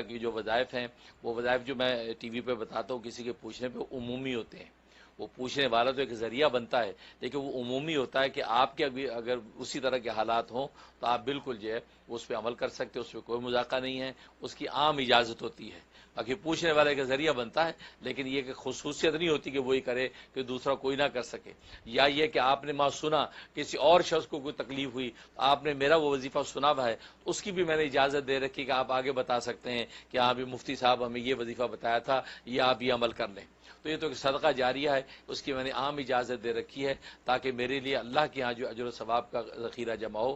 کی جو وظائف ہیں وہ وظائف جو میں ٹی وی پہ بتاتا ہوں کسی کے پوچھنے پہ عمومی ہوتے ہیں. وہ پوچھنے والا تو ایک ذریعہ بنتا ہے لیکن وہ عمومی ہوتا ہے کہ آپ کے اگر اسی طرح کے حالات ہوں تو آپ بالکل جو ہے اس پہ عمل کر سکتے ہیں, اس پہ کوئی مذاقہ نہیں ہے, اس کی عام اجازت ہوتی ہے. باقی پوچھنے والے کا ذریعہ بنتا ہے لیکن یہ کہ خصوصیت نہیں ہوتی کہ وہی کرے کہ دوسرا کوئی نہ کر سکے. یا یہ کہ آپ نے ماں سنا کسی اور شخص کو کوئی تکلیف ہوئی, آپ نے میرا وہ وظیفہ سنا ہوا ہے, اس کی بھی میں نے اجازت دے رکھی کہ آپ آگے بتا سکتے ہیں کہ ہاں بھی مفتی صاحب ہمیں یہ وظیفہ بتایا تھا, یہ آپ یہ عمل کر لیں. تو یہ تو ایک صدقہ جاریہ ہے, اس کی میں نے عام اجازت دے رکھی ہے تاکہ میرے لیے اللہ کے ہاں جو اجر و ثواب کا ذخیرہ جمع ہو.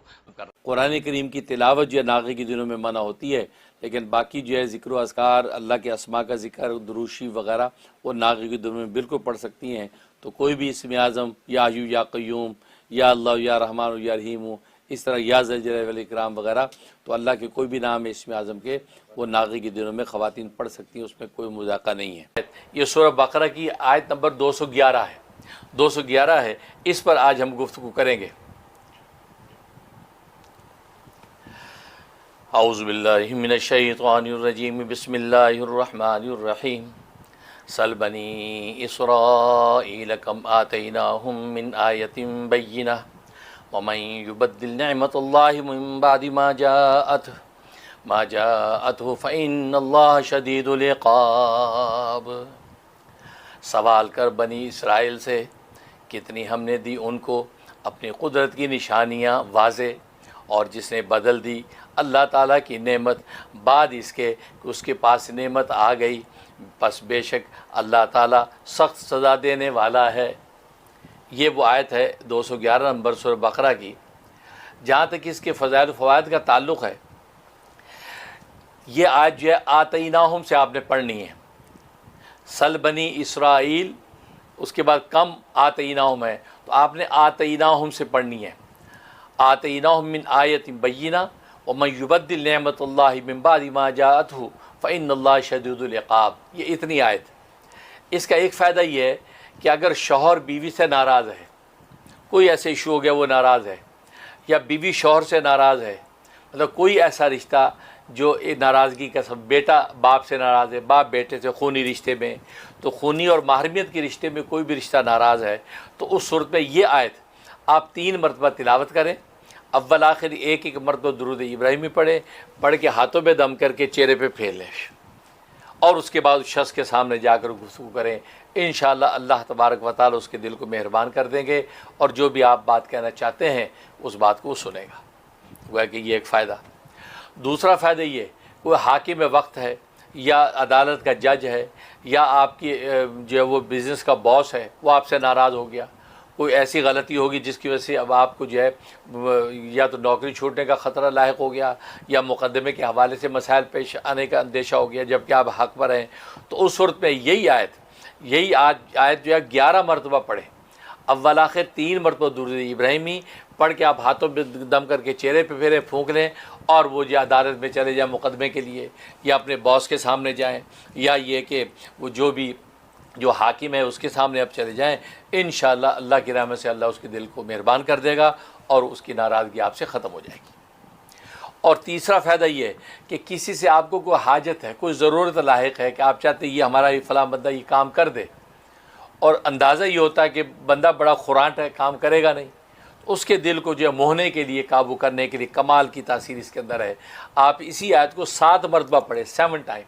قرآن کریم کی تلاوت جو ہے ناغے کے دنوں میں منع ہوتی ہے, لیکن باقی جو ہے ذکر و اذکار, اللہ کے اسماء کا ذکر, دروشی وغیرہ وہ ناغے کے دنوں میں بالکل پڑھ سکتی ہیں. تو کوئی بھی اسم اعظم یا حیو یا قیوم یا اللہ یا رحمان یا رحیم, اس طرح یا ذل جلالہ والاکرام وغیرہ, تو اللہ کے کوئی بھی نام ہے اسم اعظم کے وہ ناغے کے دنوں میں خواتین پڑھ سکتی ہیں, اس میں کوئی مذاقہ نہیں ہے. یہ سورہ بقرہ کی آیت نمبر 211 ہے, 211 ہے, اس پر آج ہم گفتگو کریں گے. اعوذ باللہ من الشیطان الرجیم, بسم اللہ الرحمن الرحیم. سل بنی اسرائیل کم آتیناہم من آیت بینہ ومن یبدل نعمت اللہ من بعد ما جاءتہ فإن اللہ شدید العقاب. سوال کر بنی اسرائیل سے کتنی ہم نے دی ان کو اپنی قدرت کی نشانیاں واضح, اور جس نے بدل دی اللہ تعالیٰ کی نعمت بعد اس کے کہ اس کے پاس نعمت آ گئی, پس بے شک اللہ تعالیٰ سخت سزا دینے والا ہے. یہ وہ آیت ہے 211 نمبر سورہ بقرہ کی. جہاں تک اس کے فضائل و فوائد کا تعلق ہے, یہ آیت جو ہے آتیناہم سے آپ نے پڑھنی ہے. سل بنی اسرائیل, اس کے بعد کم آتیناہم ہے, تو آپ نے آتیناہم سے پڑھنی ہے. آتیناہم من آیت بینہ ومن یبدل نعمت اللہ من بعد ما جاءتہ فإن اللہ شدید العقاب. یہ اتنی آیت. اس کا ایک فائدہ یہ ہے کہ اگر شوہر بیوی سے ناراض ہے, کوئی ایسے ایشو ہو گیا وہ ناراض ہے, یا بیوی شوہر سے ناراض ہے, مطلب کوئی ایسا رشتہ جو ایک ناراضگی کا سبب, بیٹا باپ سے ناراض ہے, باپ بیٹے سے خونی رشتے میں, تو خونی اور محرمیت کے رشتے میں کوئی بھی رشتہ ناراض ہے, تو اس صورت میں یہ آیت آپ 3 مرتبہ تلاوت کریں. اول آخر ایک ایک مرتبہ درود ابراہیمی پڑھیں, پڑھ کے ہاتھوں پہ دم کر کے چہرے پہ پھیر لیں, اور اس کے بعد اس شخص کے سامنے جا کر گفتگو کریں. انشاءاللہ اللہ تبارک و تعالی اس کے دل کو مہربان کر دیں گے, اور جو بھی آپ بات کہنا چاہتے ہیں اس بات کو وہ سنے گا. گویا کہ یہ ایک فائدہ. دوسرا فائدہ یہ, کوئی حاکم وقت ہے یا عدالت کا جج ہے یا آپ کی جو ہے وہ بزنس کا باس ہے, وہ آپ سے ناراض ہو گیا, کوئی ایسی غلطی ہوگی جس کی وجہ سے اب آپ کو جو ہے یا تو نوکری چھوٹنے کا خطرہ لاحق ہو گیا, یا مقدمے کے حوالے سے مسائل پیش آنے کا اندیشہ ہو گیا جبکہ آپ حق پر ہیں, تو اس صورت میں یہی آیت جو ہے 11 مرتبہ پڑھیں. اول آخر 3 مرتبہ درود ابراہیمی پڑھ کے آپ ہاتھوں پہ دم کر کے چہرے پہ پھیریں, پھونک لیں, اور وہ جو عدالت میں چلے جائیں مقدمے کے لیے, یا اپنے باس کے سامنے جائیں, یا یہ کہ وہ جو حاکم ہے اس کے سامنے اب چلے جائیں. انشاءاللہ اللہ کی رحمت سے اللہ اس کے دل کو مہربان کر دے گا اور اس کی ناراضگی آپ سے ختم ہو جائے گی. اور تیسرا فائدہ یہ ہے کہ کسی سے آپ کو کوئی حاجت ہے, کوئی ضرورت لاحق ہے کہ آپ چاہتے ہیں یہ ہمارا یہ فلاں بندہ یہ کام کر دے, اور اندازہ یہ ہوتا ہے کہ بندہ بڑا خرانٹ ہے, کام کرے گا نہیں, اس کے دل کو جو ہے موہنے کے لیے, قابو کرنے کے لیے کمال کی تاثیر اس کے اندر ہے. آپ اسی آیت کو 7 مرتبہ پڑھیں, 7 ٹائم.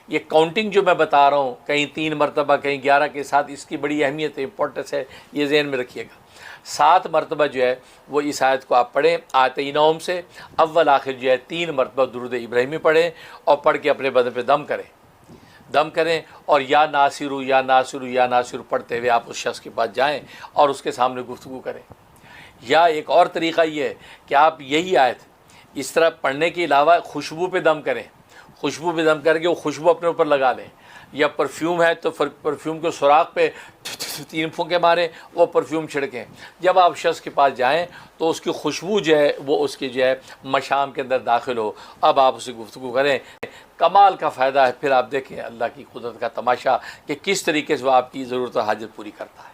یہ کاؤنٹنگ جو میں بتا رہا ہوں, کہیں 3 مرتبہ کہیں 11 کے ساتھ, اس کی بڑی اہمیت ہے, امپورٹنس ہے, یہ ذہن میں رکھیے گا. 7 مرتبہ جو ہے وہ اس آیت کو آپ پڑھیں آتیناہم سے. اول آخر جو ہے 3 مرتبہ درود ابراہیمی پڑھیں, اور پڑھ کے اپنے بدن پہ دم کریں, اور یا ناصرو یا ناصرو یا ناصرو پڑھتے ہوئے آپ اس شخص کے پاس جائیں اور اس کے سامنے گفتگو کریں. یا ایک اور طریقہ یہ ہے کہ آپ یہی آیت اس طرح پڑھنے کے علاوہ خوشبو پہ دم کریں, خوشبو پہ دم کر کے وہ خوشبو اپنے اوپر لگا لیں, یا پرفیوم ہے تو پرفیوم کے سوراخ پہ 3 پھونکے ماریں, وہ پرفیوم چھڑکیں. جب آپ شخص کے پاس جائیں تو اس کی خوشبو جو ہے وہ اس کی جو ہے مشام کے اندر داخل ہو, اب آپ اسے گفتگو کریں. کمال کا فائدہ ہے. پھر آپ دیکھیں اللہ کی قدرت کا تماشا کہ کس طریقے سے وہ آپ کی ضرورت و حاجت پوری کرتا ہے.